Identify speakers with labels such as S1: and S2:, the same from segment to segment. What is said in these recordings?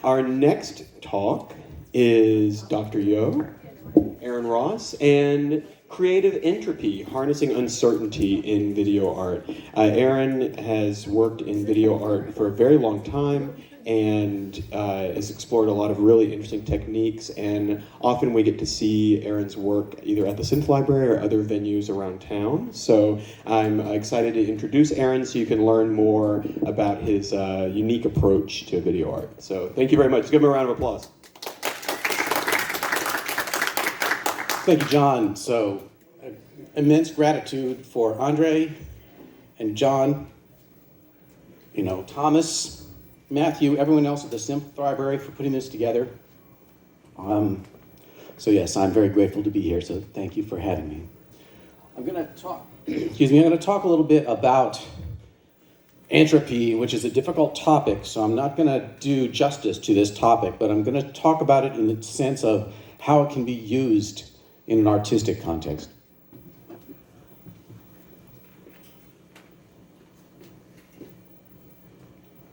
S1: Our next talk is Dr. Yo, Aaron Ross, and Creative Entropy, Harnessing Uncertainty in Video Art. Aaron has worked in video art for a very long time and has explored a lot of really interesting techniques, and often we get to see Aaron's work either at the Synth Library or other venues around town. So I'm excited to introduce Aaron so you can learn more about his unique approach to video art. So thank you very much. Give him a round of applause.
S2: Thank you, John. So, immense gratitude for Andrei and John, Thomas, Matthew, everyone else at the Synth Library for putting this together. So yes, I'm very grateful to be here, so thank you for having me. I'm going to talk, I'm going to talk a little bit about entropy, which is a difficult topic, so I'm not going to do justice to this topic, but I'm going to talk about it in the sense of how it can be used in an artistic context.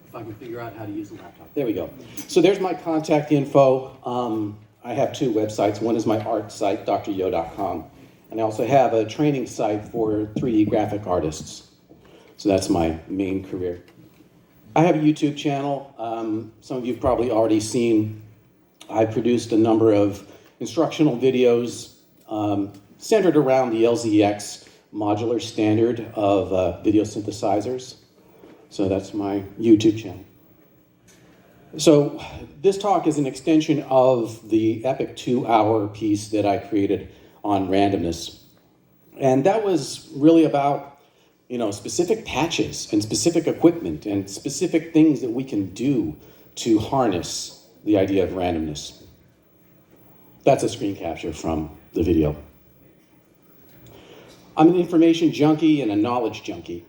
S2: If I can figure out how to use the laptop. There we go. So there's my contact info. I have two websites. One is my art site, dryo.com, and I also have a training site for 3D graphic artists. So that's my main career. I have a YouTube channel. Some of you have probably already seen. I produced a number of instructional videos centered around the LZX modular standard of video synthesizers. So that's my YouTube channel. So this talk is an extension of the epic 2-hour piece that I created on randomness. And that was really about, specific patches and specific equipment and specific things that we can do to harness the idea of randomness. That's a screen capture from the video. I'm an information junkie and a knowledge junkie.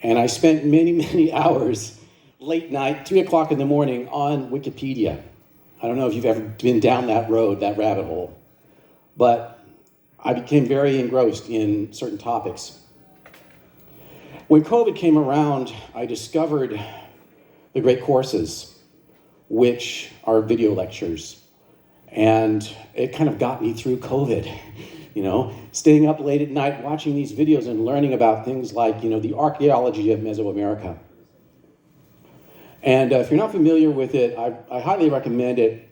S2: And I spent many, many hours, late night, 3 o'clock in the morning, on Wikipedia. I don't know if you've ever been down that road, that rabbit hole. But I became very engrossed in certain topics. When COVID came around, I discovered the great courses, which are video lectures. And it kind of got me through COVID. Staying up late at night watching these videos and learning about things like, the archaeology of Mesoamerica. And if you're not familiar with it, I highly recommend it.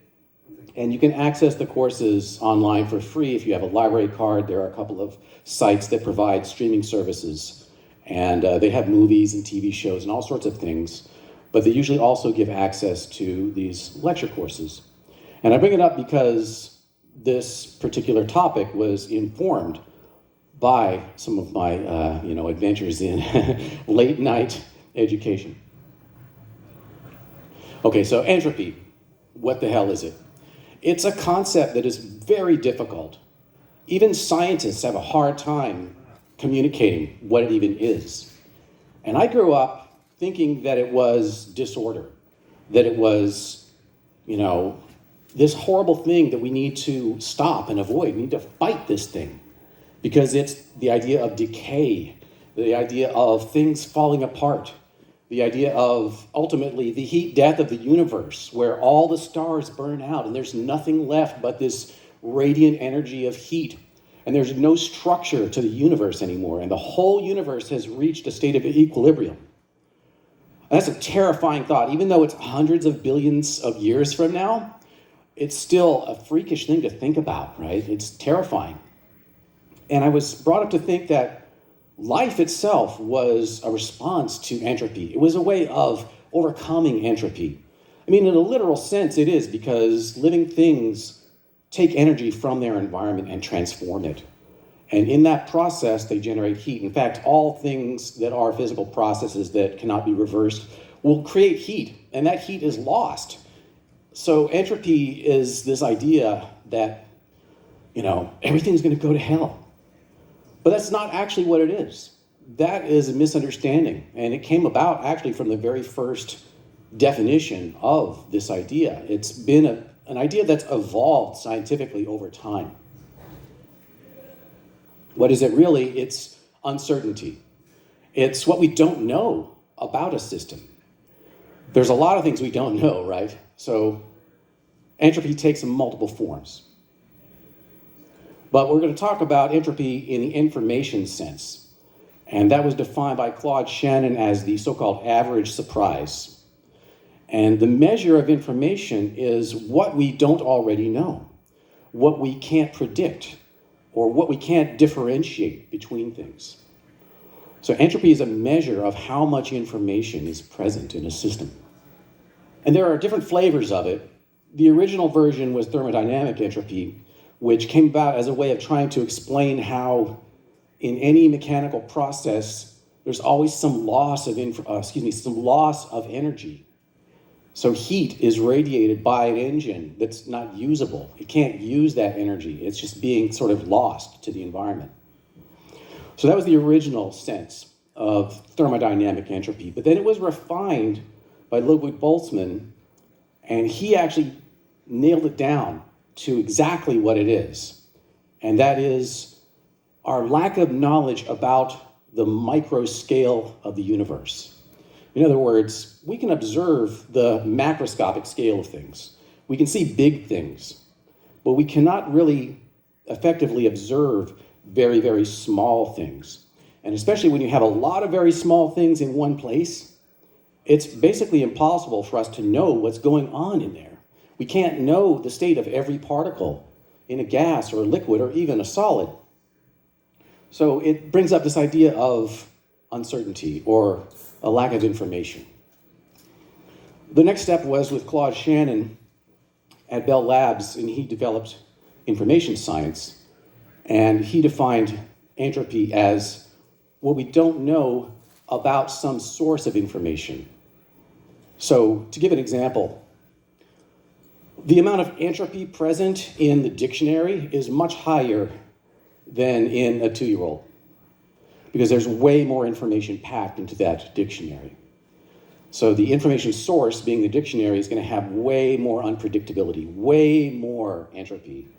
S2: And you can access the courses online for free if you have a library card. There are a couple of sites that provide streaming services. And they have movies and TV shows and all sorts of things. But they usually also give access to these lecture courses. And I bring it up because this particular topic was informed by some of my, adventures in late night education. Okay, so entropy, what the hell is it? It's a concept that is very difficult. Even scientists have a hard time communicating what it even is. And I grew up thinking that it was disorder, that it was, this horrible thing that we need to stop and avoid. We need to fight this thing because it's the idea of decay, the idea of things falling apart, the idea of ultimately the heat death of the universe where all the stars burn out and there's nothing left but this radiant energy of heat. And there's no structure to the universe anymore. And the whole universe has reached a state of equilibrium. And that's a terrifying thought. Even though it's hundreds of billions of years from now, it's still a freakish thing to think about, right? It's terrifying. And I was brought up to think that life itself was a response to entropy. It was a way of overcoming entropy. I mean, in a literal sense, it is, because living things take energy from their environment and transform it. And in that process, they generate heat. In fact, all things that are physical processes that cannot be reversed will create heat, and that heat is lost. So entropy is this idea that, everything's going to go to hell. But that's not actually what it is. That is a misunderstanding. And it came about actually from the very first definition of this idea. It's been an idea that's evolved scientifically over time. What is it really? It's uncertainty. It's what we don't know about a system. There's a lot of things we don't know, right? So entropy takes multiple forms. But we're going to talk about entropy in the information sense. And that was defined by Claude Shannon as the so-called average surprise. And the measure of information is what we don't already know, what we can't predict, or what we can't differentiate between things. So entropy is a measure of how much information is present in a system. And there are different flavors of it. The original version was thermodynamic entropy, which came about as a way of trying to explain how in any mechanical process, there's always some loss of energy. So heat is radiated by an engine that's not usable. It can't use that energy. It's just being sort of lost to the environment. So that was the original sense of thermodynamic entropy. But then it was refined by Ludwig Boltzmann, and he actually nailed it down to exactly what it is. And that is our lack of knowledge about the micro scale of the universe. In other words, we can observe the macroscopic scale of things. We can see big things, but we cannot really effectively observe very, very small things. And especially when you have a lot of very small things in one place, it's basically impossible for us to know what's going on in there. We can't know the state of every particle in a gas or a liquid or even a solid. So it brings up this idea of uncertainty or a lack of information. The next step was with Claude Shannon at Bell Labs, and he developed information science, and he defined entropy as what we don't know about some source of information. So to give an example, the amount of entropy present in the dictionary is much higher than in a 2-year-old, because there's way more information packed into that dictionary. So the information source, being the dictionary, is going to have way more unpredictability, way more entropy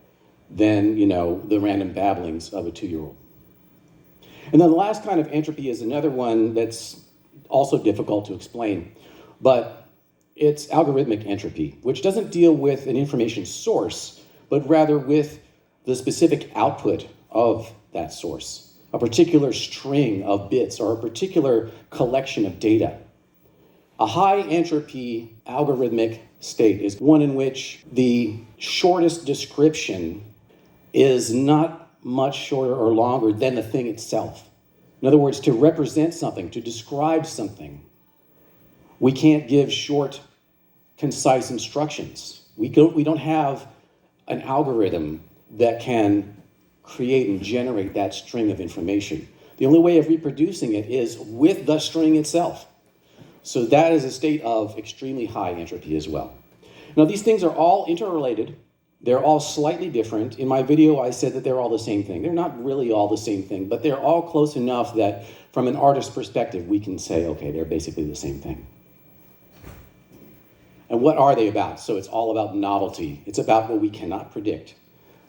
S2: than, the random babblings of a 2-year-old. And then the last kind of entropy is another one that's also difficult to explain, but it's algorithmic entropy, which doesn't deal with an information source, but rather with the specific output of that source, a particular string of bits or a particular collection of data. A high entropy algorithmic state is one in which the shortest description is not much shorter or longer than the thing itself. In other words, to represent something, to describe something, we can't give short, concise instructions. We don't have an algorithm that can create and generate that string of information. The only way of reproducing it is with the string itself. So that is a state of extremely high entropy as well. Now, these things are all interrelated. They're all slightly different. In my video, I said that they're all the same thing. They're not really all the same thing, but they're all close enough that from an artist's perspective, we can say, okay, they're basically the same thing. And what are they about? So it's all about novelty. It's about what we cannot predict,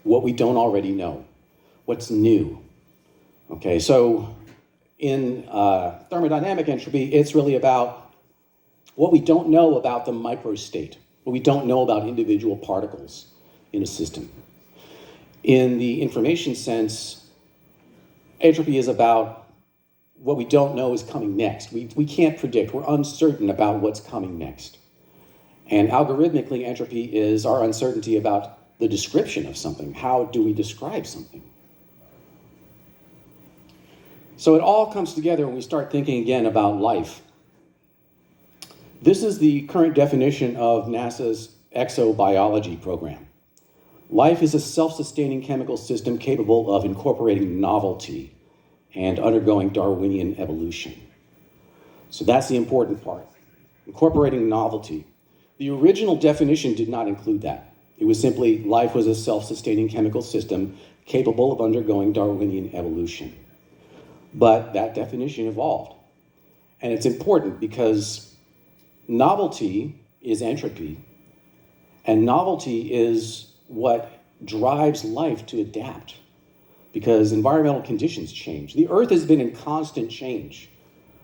S2: what we don't already know, what's new. Okay, so in thermodynamic entropy, it's really about what we don't know about the microstate, what we don't know about individual particles in a system. In the information sense, entropy is about what we don't know is coming next. We can't predict. We're uncertain about what's coming next. And algorithmically, entropy is our uncertainty about the description of something. How do we describe something? So it all comes together when we start thinking again about life. This is the current definition of NASA's exobiology program. Life is a self-sustaining chemical system capable of incorporating novelty and undergoing Darwinian evolution. So that's the important part, incorporating novelty. The original definition did not include that. It was simply life was a self-sustaining chemical system capable of undergoing Darwinian evolution. But that definition evolved. And it's important because novelty is entropy, and novelty is what drives life to adapt because environmental conditions change. The Earth has been in constant change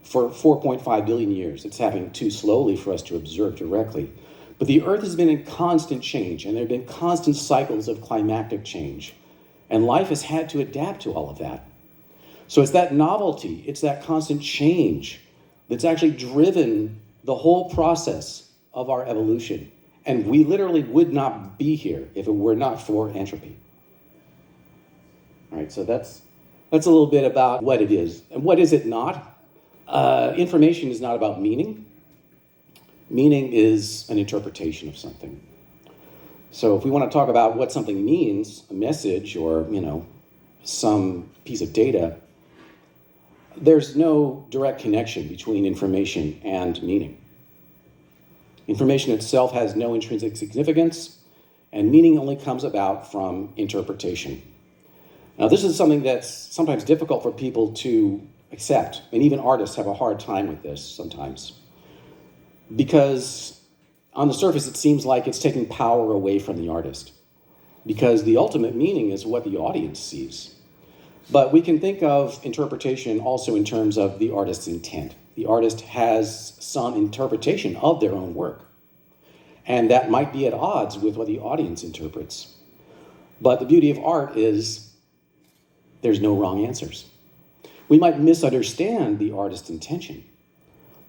S2: for 4.5 billion years. It's happening too slowly for us to observe directly. But the Earth has been in constant change, and there have been constant cycles of climactic change. And life has had to adapt to all of that. So it's that novelty, it's that constant change that's actually driven the whole process of our evolution. And we literally would not be here if it were not for entropy. All right, so that's a little bit about what it is. And what is it not? Information is not about meaning. Meaning is an interpretation of something. So if we want to talk about what something means, a message or, some piece of data, there's no direct connection between information and meaning. Information itself has no intrinsic significance, and meaning only comes about from interpretation. Now, this is something that's sometimes difficult for people to accept, and even artists have a hard time with this sometimes. Because on the surface, it seems like it's taking power away from the artist. Because the ultimate meaning is what the audience sees. But we can think of interpretation also in terms of the artist's intent. The artist has some interpretation of their own work. And that might be at odds with what the audience interprets. But the beauty of art is there's no wrong answers. We might misunderstand the artist's intention,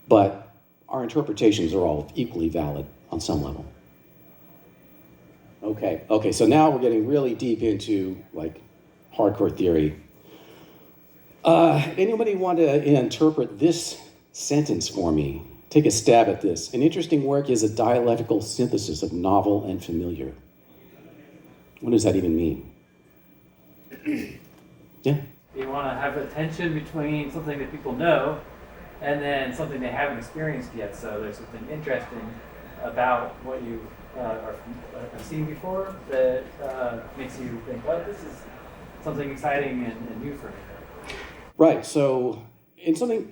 S2: but our interpretations are all equally valid on some level. Okay, so now we're getting really deep into hardcore theory. Anybody want to interpret this sentence for me? Take a stab at this. An interesting work is a dialectical synthesis of novel and familiar. What does that even mean? Yeah?
S3: You want to have a tension between something that people know and then something they haven't experienced yet. So there's something interesting about what you have seen before that makes you think, oh, this is something exciting and new for me.
S2: Right, so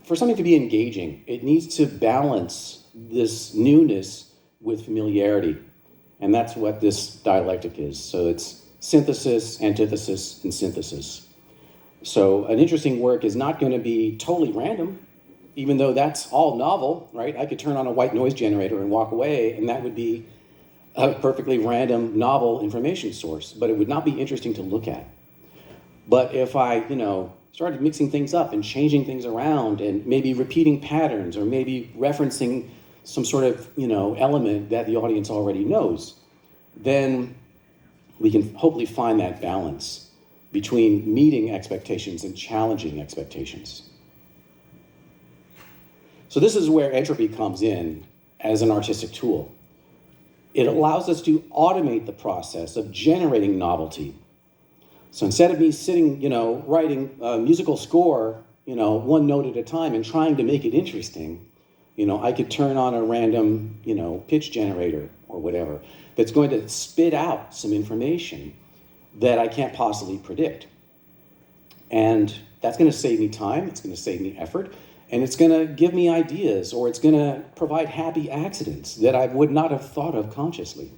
S2: for something to be engaging, it needs to balance this newness with familiarity. And that's what this dialectic is. So it's synthesis, antithesis, and synthesis. So an interesting work is not going to be totally random, even though that's all novel, right? I could turn on a white noise generator and walk away, and that would be a perfectly random, novel information source, but it would not be interesting to look at. But if I, started mixing things up and changing things around and maybe repeating patterns or maybe referencing some sort of, element that the audience already knows, then we can hopefully find that balance between meeting expectations and challenging expectations. So this is where entropy comes in as an artistic tool. It allows us to automate the process of generating novelty. So instead of me sitting, writing a musical score, one note at a time and trying to make it interesting, I could turn on a random, pitch generator or whatever that's going to spit out some information that I can't possibly predict. And that's going to save me time, it's going to save me effort, and it's going to give me ideas, or it's going to provide happy accidents that I would not have thought of consciously.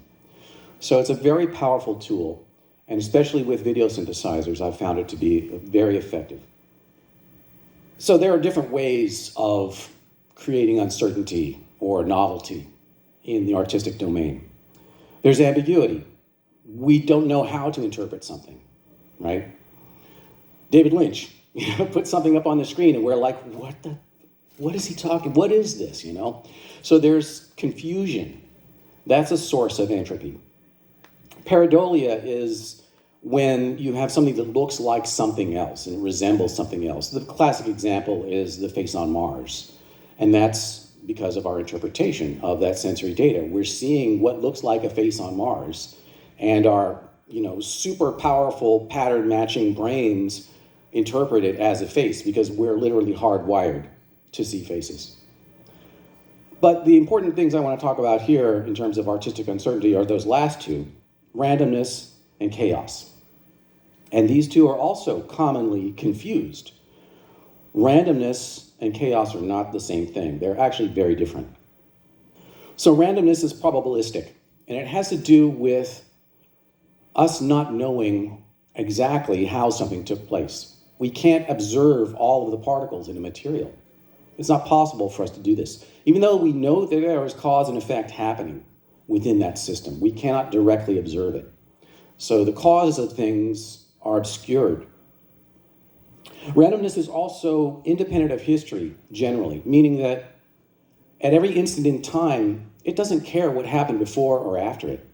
S2: So it's a very powerful tool, and especially with video synthesizers, I've found it to be very effective. So there are different ways of creating uncertainty or novelty in the artistic domain. There's ambiguity. We don't know how to interpret something, right? David Lynch put something up on the screen and we're like, what is he talking? What is this, So there's confusion. That's a source of entropy. Pareidolia is when you have something that looks like something else and resembles something else. The classic example is the face on Mars. And that's because of our interpretation of that sensory data. We're seeing what looks like a face on Mars, and our super powerful pattern matching brains interpret it as a face because we're literally hardwired to see faces. But the important things I want to talk about here in terms of artistic uncertainty are those last two, randomness and chaos. And these two are also commonly confused. Randomness and chaos are not the same thing. They're actually very different. So randomness is probabilistic, and it has to do with us not knowing exactly how something took place. We can't observe all of the particles in a material. It's not possible for us to do this. Even though we know that there is cause and effect happening within that system, we cannot directly observe it. So the causes of things are obscured. Randomness is also independent of history, generally, meaning that at every instant in time, it doesn't care what happened before or after it.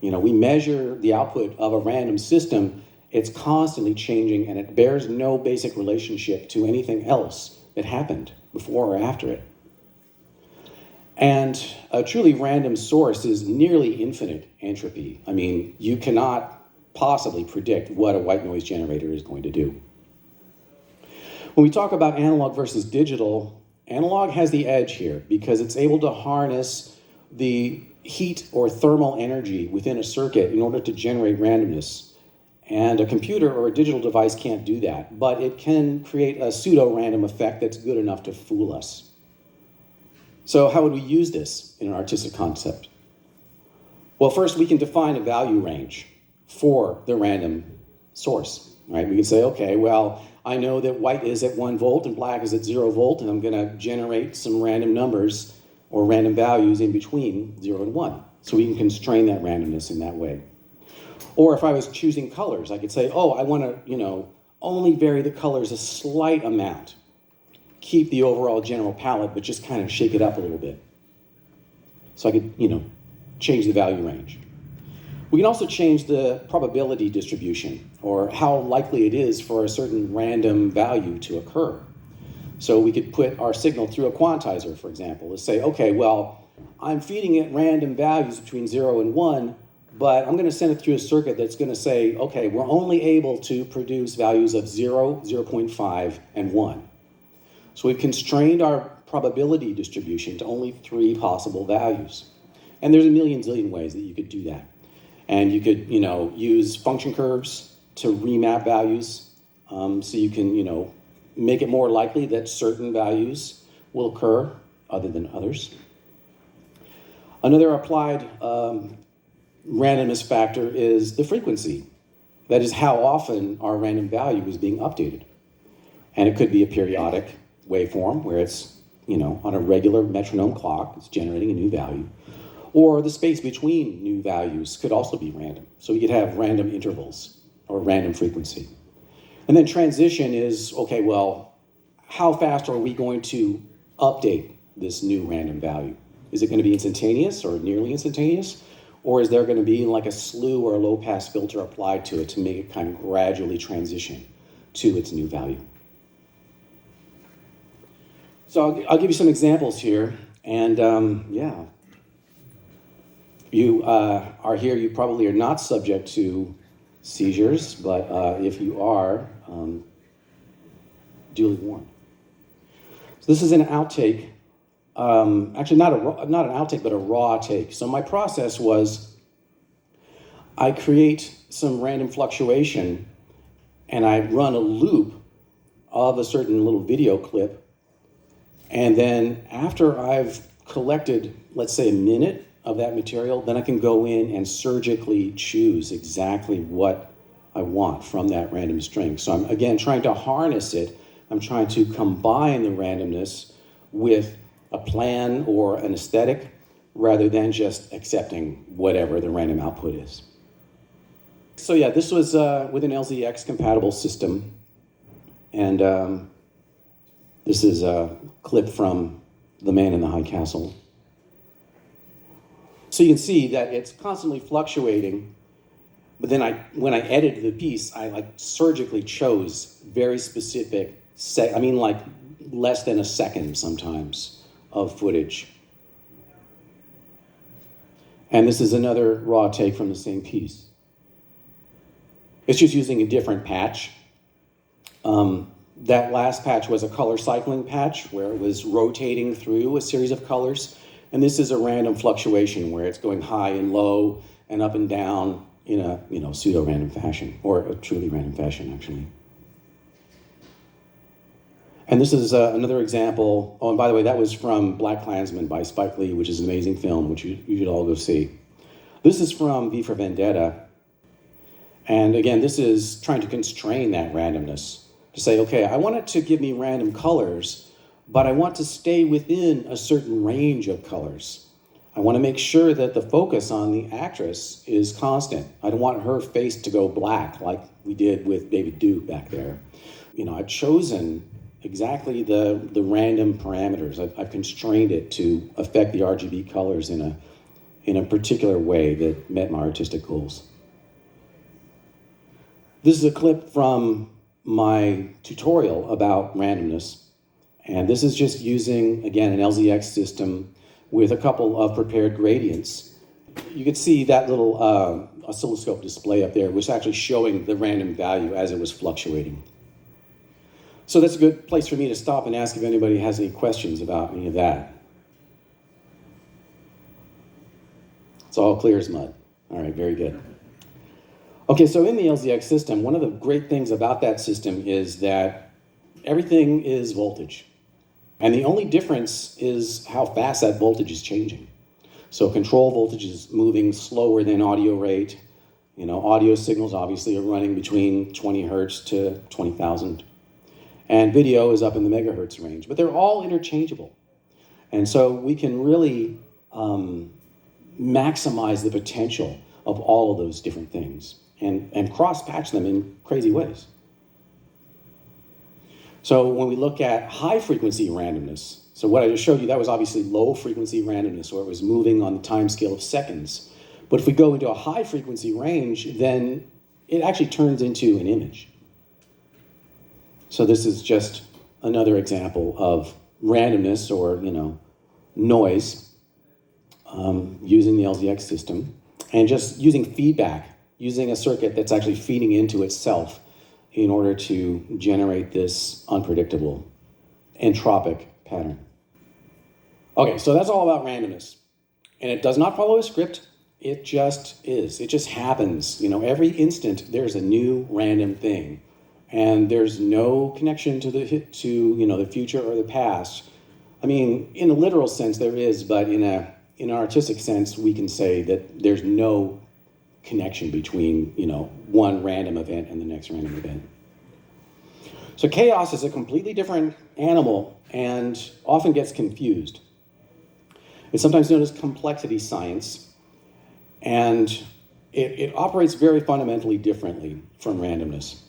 S2: We measure the output of a random system, it's constantly changing, and it bears no basic relationship to anything else that happened before or after it. And a truly random source is nearly infinite entropy. I mean, you cannot possibly predict what a white noise generator is going to do. When we talk about analog versus digital, analog has the edge here because it's able to harness the heat or thermal energy within a circuit in order to generate randomness. And a computer or a digital device can't do that, but it can create a pseudo-random effect that's good enough to fool us. So how would we use this in an artistic concept? Well, first we can define a value range for the random source, right? We can say, okay, well, I know that white is at 1 volt and black is at 0 volt, and I'm gonna generate some random numbers or random values in between 0 and 1. So we can constrain that randomness in that way. Or if I was choosing colors, I could say, oh, I want to, only vary the colors a slight amount. Keep the overall general palette, but just kind of shake it up a little bit. So I could, change the value range. We can also change the probability distribution, or how likely it is for a certain random value to occur. So we could put our signal through a quantizer, for example, to say, okay, well, I'm feeding it random values between 0 and 1, but I'm going to send it through a circuit that's going to say, okay, we're only able to produce values of 0, 0.5, and 1. So we've constrained our probability distribution to only 3 possible values. And there's a million zillion ways that you could do that. And you could, use function curves to remap values. So you can, make it more likely that certain values will occur other than others. Another applied randomness factor is the frequency. That is how often our random value is being updated. And it could be a periodic waveform where it's, on a regular metronome clock, it's generating a new value. Or the space between new values could also be random. So we could have random intervals or random frequency. And then transition is, okay, well, how fast are we going to update this new random value? Is it going to be instantaneous or nearly instantaneous? Or is there going to be like a slew or a low-pass filter applied to it to make it kind of gradually transition to its new value? So I'll give you some examples here. And you are here, you probably are not subject to seizures, but if you are, duly warned. So this is an outtake. Actually, not an outtake, but a raw take. So my process was I create some random fluctuation and I run a loop of a certain little video clip. And then after I've collected, let's say, a minute of that material, then I can go in and surgically choose exactly what I want from that random string. So I'm, again, trying to harness it. I'm trying to combine the randomness with a plan or an aesthetic rather than just accepting whatever the random output is. So yeah, this was with an LZX compatible system. And this is a clip from The Man in the High Castle. So you can see that it's constantly fluctuating, but then when I edited the piece, I surgically chose very specific, less than a second sometimes of footage. And this is another raw take from the same piece. It's just using a different patch. That last patch was a color cycling patch where it was rotating through a series of colors. And this is a random fluctuation where it's going high and low and up and down in a pseudo-random fashion, or a truly random fashion, actually. And this is another example. Oh, and by the way, that was from Black Klansman by Spike Lee, which is an amazing film, which you should all go see. This is from V for Vendetta. And again, this is trying to constrain that randomness. To say, okay, I want it to give me random colors, but I want to stay within a certain range of colors. I want to make sure that the focus on the actress is constant. I don't want her face to go black like we did with David Dew back there. I've chosen exactly the random parameters. I've constrained it to affect the RGB colors in a particular way that met my artistic goals. This is a clip from my tutorial about randomness. And this is just using, again, an LZX system with a couple of prepared gradients. You can see that little oscilloscope display up there was actually showing the random value as it was fluctuating. So that's a good place for me to stop and ask if anybody has any questions about any of that. It's all clear as mud. All right, very good. Okay, so in the LZX system, one of the great things about that system is that everything is voltage. And the only difference is how fast that voltage is changing. So control voltage is moving slower than audio rate. Audio signals obviously are running between 20 hertz to 20,000. And video is up in the megahertz range, but they're all interchangeable. And so we can really maximize the potential of all of those different things and cross-patch them in crazy ways. So when we look at high-frequency randomness, so what I just showed you, that was obviously low-frequency randomness, where it was moving on the time scale of seconds. But if we go into a high-frequency range, then it actually turns into an image. So this is just another example of randomness or, noise using the LZX system and just using feedback, using a circuit that's actually feeding into itself in order to generate this unpredictable entropic pattern. Okay, so that's all about randomness. And it does not follow a script. It just is. It just happens. Every instant there's a new random thing. And there's no connection to the future or the past. I mean, in a literal sense there is, but in an artistic sense we can say that there's no connection between one random event and the next random event. So chaos is a completely different animal and often gets confused. It's sometimes known as complexity science, and it operates very fundamentally differently from randomness.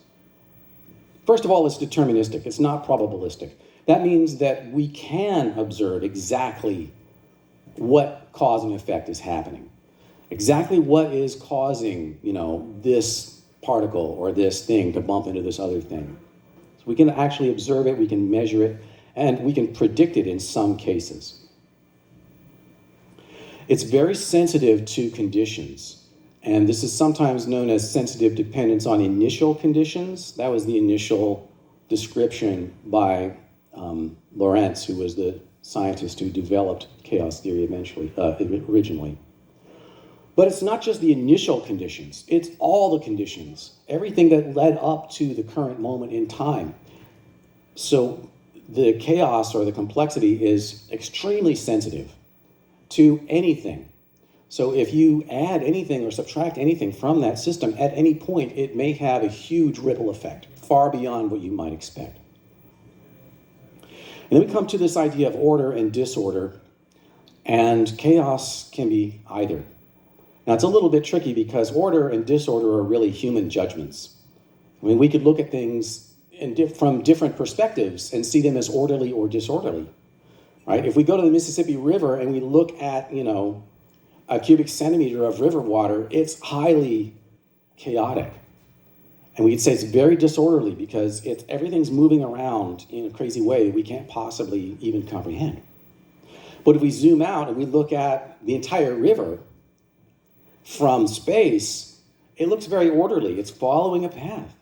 S2: First of all, it's deterministic. It's not probabilistic. That means that we can observe exactly what cause and effect is happening. Exactly what is causing, this particle or this thing to bump into this other thing. So we can actually observe it, we can measure it, and we can predict it in some cases. It's very sensitive to conditions. And this is sometimes known as sensitive dependence on initial conditions. That was the initial description by Lorentz, who was the scientist who developed chaos theory originally. But it's not just the initial conditions, it's all the conditions, everything that led up to the current moment in time. So the chaos or the complexity is extremely sensitive to anything. So if you add anything or subtract anything from that system, at any point, it may have a huge ripple effect, far beyond what you might expect. And then we come to this idea of order and disorder, and chaos can be either. Now, it's a little bit tricky because order and disorder are really human judgments. I mean, we could look at things from different perspectives and see them as orderly or disorderly, right? If we go to the Mississippi River and we look at, a cubic centimeter of river water, it's highly chaotic. And we could say it's very disorderly because everything's moving around in a crazy way we can't possibly even comprehend. But if we zoom out and we look at the entire river from space, it looks very orderly. It's following a path.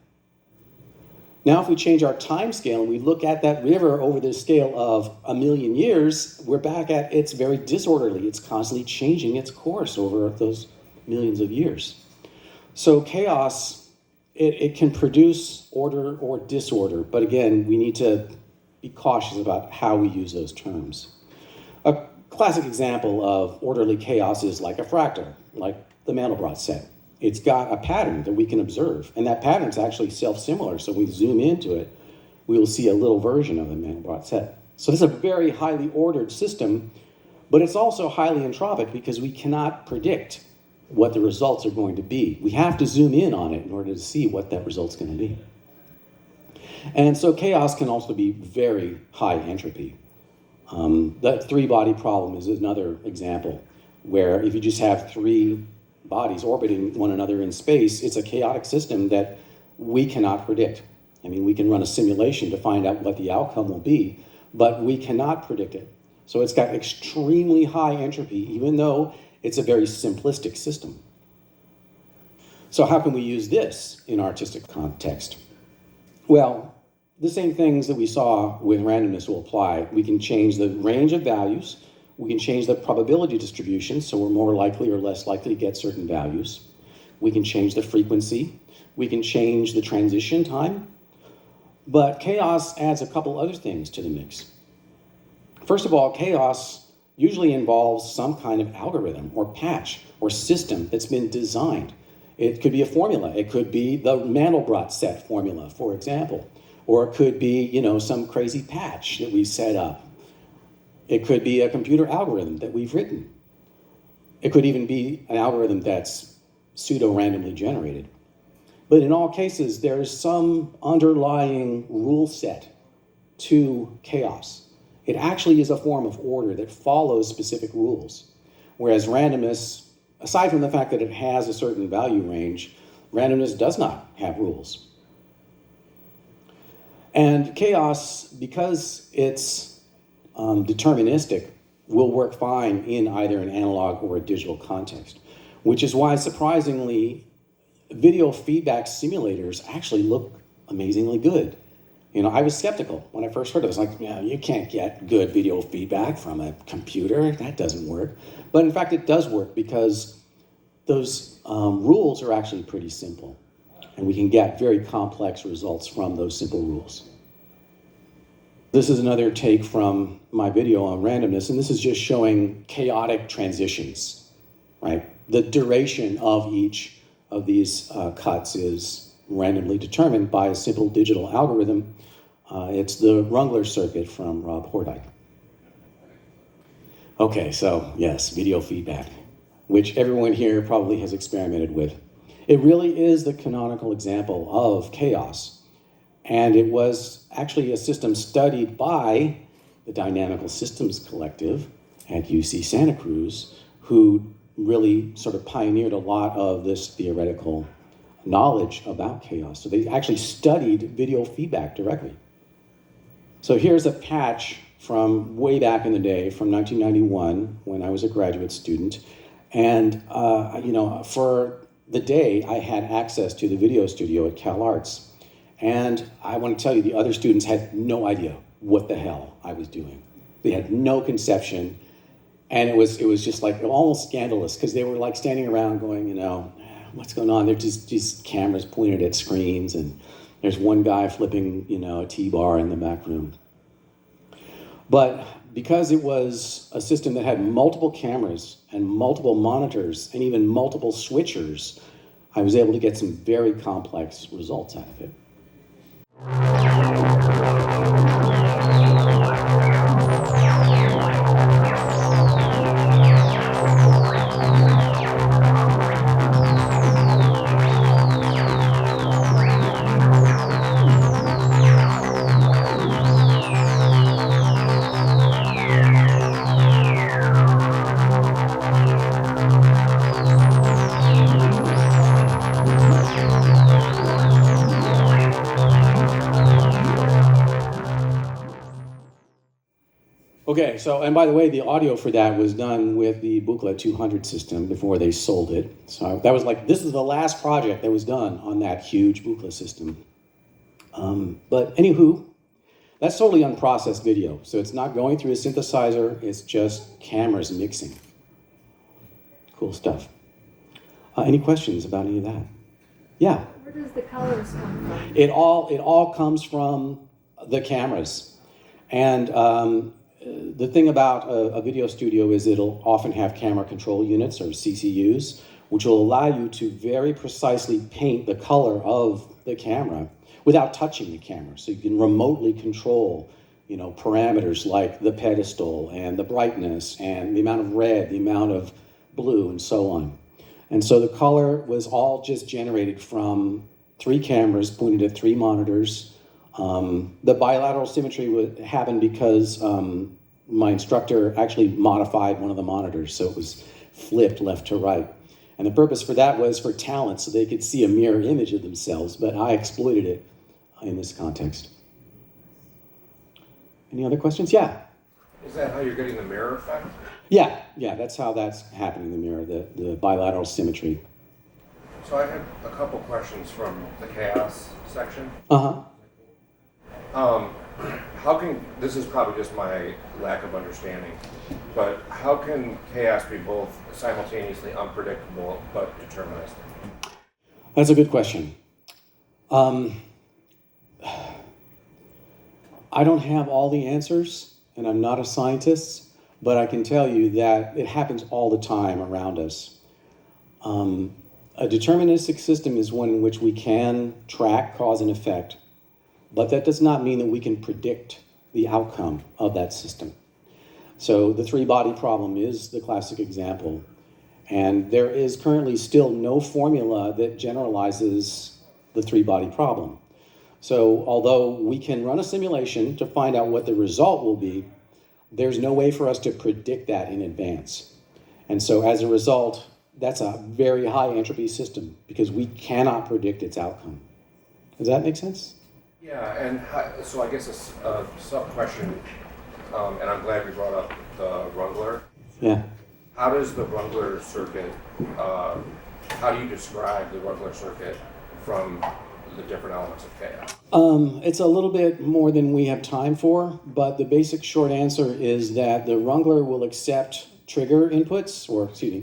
S2: Now, if we change our time scale and we look at that river over the scale of 1,000,000 years, we're back at it's very disorderly. It's constantly changing its course over those millions of years. So chaos, it can produce order or disorder. But again, we need to be cautious about how we use those terms. A classic example of orderly chaos is like a fractal, like the Mandelbrot set. It's got a pattern that we can observe, and that pattern is actually self-similar. So we zoom into it, we will see a little version of the Mandelbrot set. So this is a very highly ordered system, but it's also highly entropic because we cannot predict what the results are going to be. We have to zoom in on it in order to see what that result's going to be. And so chaos can also be very high entropy. The three-body problem is another example, where if you just have three bodies orbiting one another in space, it's a chaotic system that we cannot predict. I mean, we can run a simulation to find out what the outcome will be, but we cannot predict it. So it's got extremely high entropy, even though it's a very simplistic system. So how can we use this in artistic context? Well, the same things that we saw with randomness will apply. We can change the range of values. We can change the probability distribution, so we're more likely or less likely to get certain values. We can change the frequency. We can change the transition time. But chaos adds a couple other things to the mix. First of all, chaos usually involves some kind of algorithm or patch or system that's been designed. It could be a formula. It could be the Mandelbrot set formula, for example. Or it could be, some crazy patch that we set up. It could be a computer algorithm that we've written. It could even be an algorithm that's pseudo-randomly generated. But in all cases, there is some underlying rule set to chaos. It actually is a form of order that follows specific rules. Whereas randomness, aside from the fact that it has a certain value range, randomness does not have rules. And chaos, because it's deterministic, will work fine in either an analog or a digital context, which is why, surprisingly, video feedback simulators actually look amazingly good. I was skeptical when I first heard it. I was like, you can't get good video feedback from a computer. That doesn't work. But in fact, it does work because those rules are actually pretty simple. And we can get very complex results from those simple rules. This is another take from my video on randomness, and this is just showing chaotic transitions, right? The duration of each of these cuts is randomly determined by a simple digital algorithm. It's the Rungler circuit from Rob Hordijk. Okay, so yes, video feedback, which everyone here probably has experimented with. It really is the canonical example of chaos. And it was actually a system studied by the Dynamical Systems Collective at UC Santa Cruz, who really sort of pioneered a lot of this theoretical knowledge about chaos. So they actually studied video feedback directly. So here's a patch from way back in the day, from 1991, when I was a graduate student. And, for the day, I had access to the video studio at Cal Arts. And I want to tell you, the other students had no idea what the hell I was doing. They had no conception. And it was just like almost scandalous, because they were like standing around going, what's going on? They're just these cameras pointed at screens, and there's one guy flipping, a T-bar in the back room. But because it was a system that had multiple cameras and multiple monitors and even multiple switchers, I was able to get some very complex results out of it. Okay, and by the way, the audio for that was done with the Buchla 200 system before they sold it. So that was this is the last project that was done on that huge Buchla system. But anywho, that's totally unprocessed video. So it's not going through a synthesizer, it's just cameras mixing. Cool stuff. Any questions about any of that? Yeah?
S4: Where does the colors come from?
S2: It all comes from the cameras. And the thing about a video studio is it'll often have camera control units, or CCUs, which will allow you to very precisely paint the color of the camera without touching the camera. So you can remotely control, parameters like the pedestal and the brightness and the amount of red, the amount of blue, and so on. And so the color was all just generated from 3 cameras pointed at 3 monitors. The bilateral symmetry happened because my instructor actually modified one of the monitors, so it was flipped left to right. And the purpose for that was for talent, so they could see a mirror image of themselves, but I exploited it in this context. Any other questions? Yeah?
S5: Is that how you're getting the mirror effect?
S2: Yeah, that's how that's happening in the mirror, the bilateral symmetry.
S5: So I had a couple questions from the chaos section.
S2: Uh-huh.
S5: How can, this is probably just my lack of understanding, but how can chaos be both simultaneously unpredictable but deterministic?
S2: That's a good question. I don't have all the answers, and I'm not a scientist, but I can tell you that it happens all the time around us. A deterministic system is one in which we can track cause and effect, but that does not mean that we can predict the outcome of that system. So the 3-body problem is the classic example, and there is currently still no formula that generalizes the 3-body problem. So although we can run a simulation to find out what the result will be, there's no way for us to predict that in advance. And so as a result, that's a very high entropy system because we cannot predict its outcome. Does that make sense?
S5: Yeah, and so I guess a sub-question, and I'm glad you brought up the Rungler.
S2: Yeah.
S5: How does the Rungler circuit, how do you describe the Rungler circuit from the different elements of chaos?
S2: It's a little bit more than we have time for, but the basic short answer is that the Rungler will accept trigger inputs,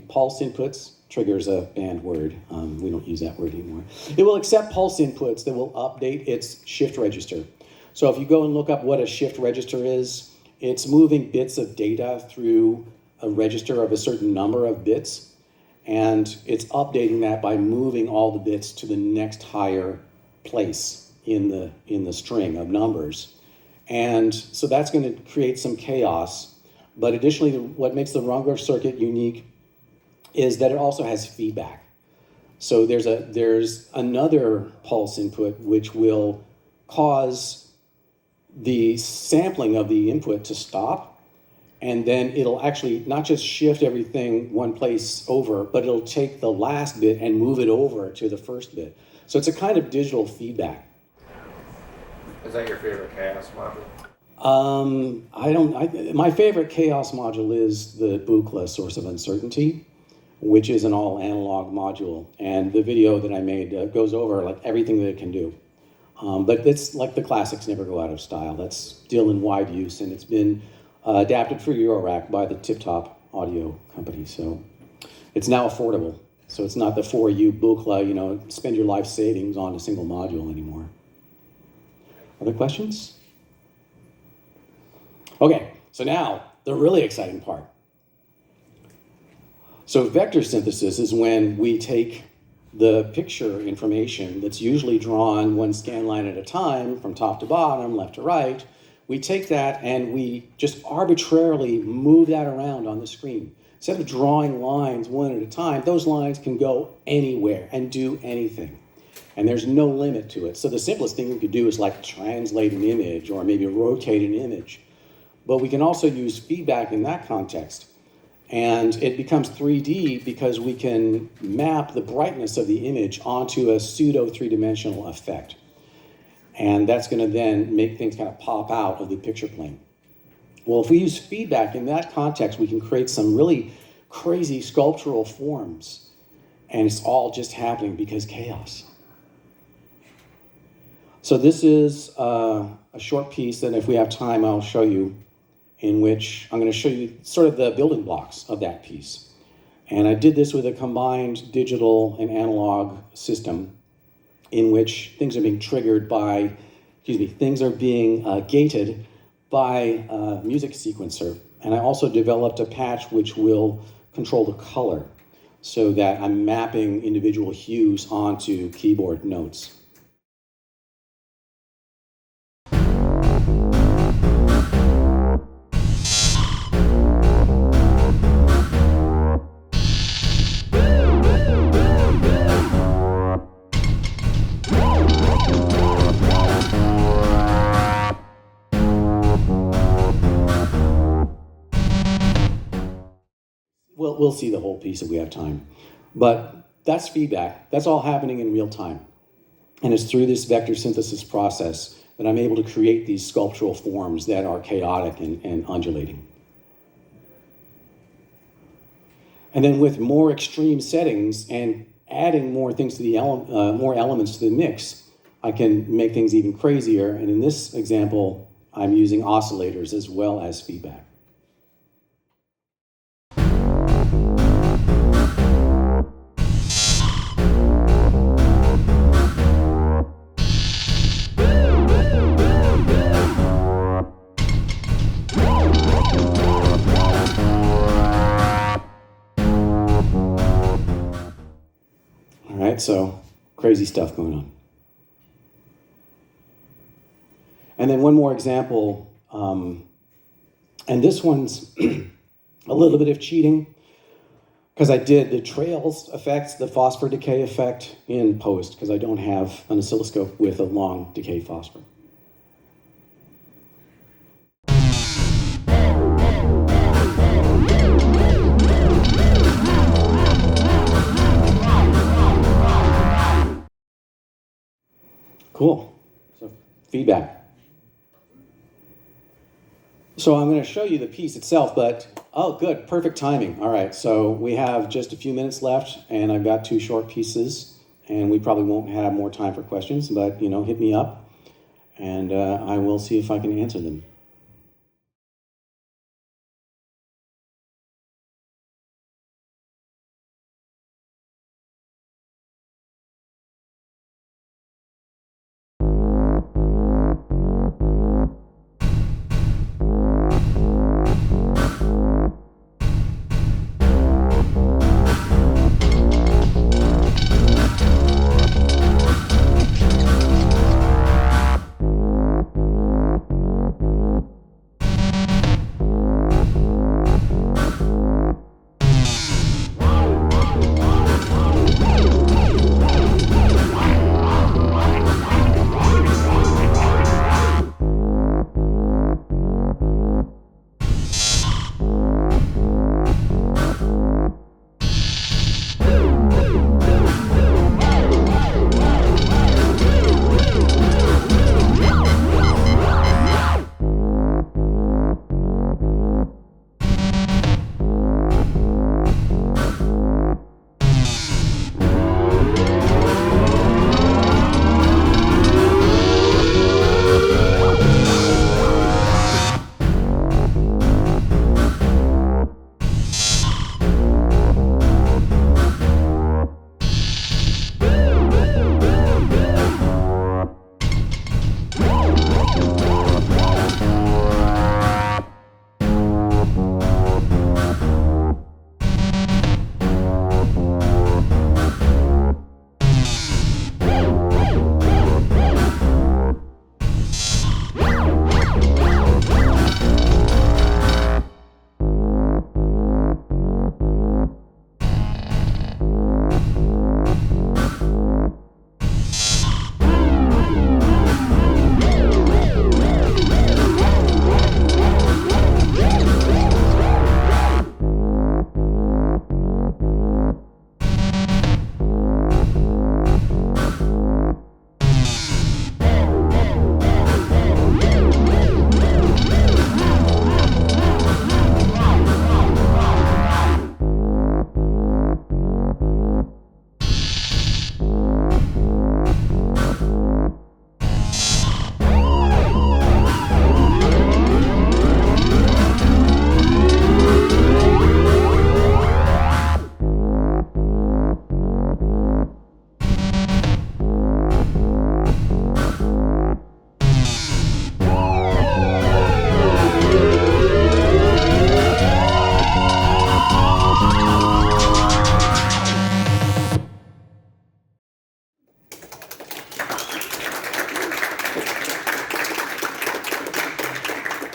S2: pulse inputs. Trigger is a banned word. We don't use that word anymore. It will accept pulse inputs that will update its shift register. So if you go and look up what a shift register is, it's moving bits of data through a register of a certain number of bits, and it's updating that by moving all the bits to the next higher place in the string of numbers. And so that's going to create some chaos. But additionally, what makes the Rungler circuit unique is that it also has feedback. So there's another pulse input which will cause the sampling of the input to stop, and then it'll actually not just shift everything one place over, but it'll take the last bit and move it over to the first bit. So it's a kind of digital feedback.
S5: Is that your favorite chaos module?
S2: My favorite chaos module is the Buchla source of uncertainty, which is an all analog module. And the video that I made goes over like everything that it can do. But it's like the classics never go out of style. That's still in wide use, and it's been adapted for Eurorack by the Tip Top audio company. So it's now affordable. So it's not the 4U Buchla, spend your life savings on a single module anymore. Other questions? Okay, so now the really exciting part. So vector synthesis is when we take the picture information that's usually drawn one scan line at a time from top to bottom, left to right. We take that and we just arbitrarily move that around on the screen. Instead of drawing lines one at a time, those lines can go anywhere and do anything. And there's no limit to it. So the simplest thing we could do is like translate an image or maybe rotate an image. But we can also use feedback in that context. And it becomes 3D because we can map the brightness of the image onto a pseudo 3-dimensional effect. And that's going to then make things kind of pop out of the picture plane. Well, if we use feedback in that context, we can create some really crazy sculptural forms. And it's all just happening because chaos. So this is a short piece that if we have time, I'll show you, in which I'm going to show you sort of the building blocks of that piece. And I did this with a combined digital and analog system in which things are being triggered by, things are being gated by a music sequencer. And I also developed a patch which will control the color so that I'm mapping individual hues onto keyboard notes. we'll see the whole piece if we have time. But that's feedback. That's all happening in real time. And it's through this vector synthesis process that I'm able to create these sculptural forms that are chaotic and undulating. And then with more extreme settings and adding more things to the more elements to the mix, I can make things even crazier. And in this example, I'm using oscillators as well as feedback. All right, so crazy stuff going on. And then one more example, and this one's a little bit of cheating, because I did the trails effects, the phosphor decay effect in post, because I don't have an oscilloscope with a long decay phosphor. Cool. So feedback. So I'm going to show you the piece itself, but oh, good, perfect timing. All right, so we have just a few minutes left, and I've got 2 short pieces, and we probably won't have more time for questions, but hit me up, and I will see if I can answer them.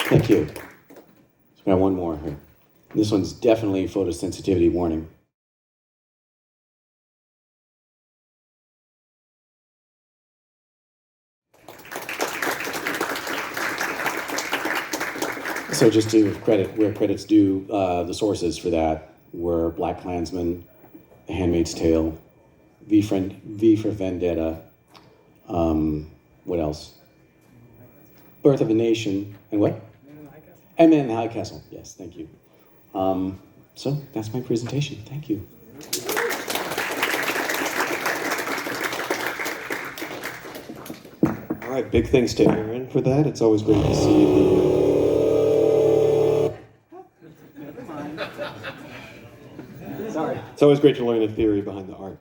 S2: Thank you. So I got one more here. This one's definitely photosensitivity warning. So just to credit where credit's due, the sources for that, were Black Klansman, The Handmaid's Tale, V for Vendetta, what else? Birth of a Nation, and what? And Man in the High Castle, yes, thank you. So that's my presentation, thank you.
S1: All right, big thanks to Aaron for that. It's always great to see you.
S2: Sorry.
S1: It's always great to learn the theory behind the art.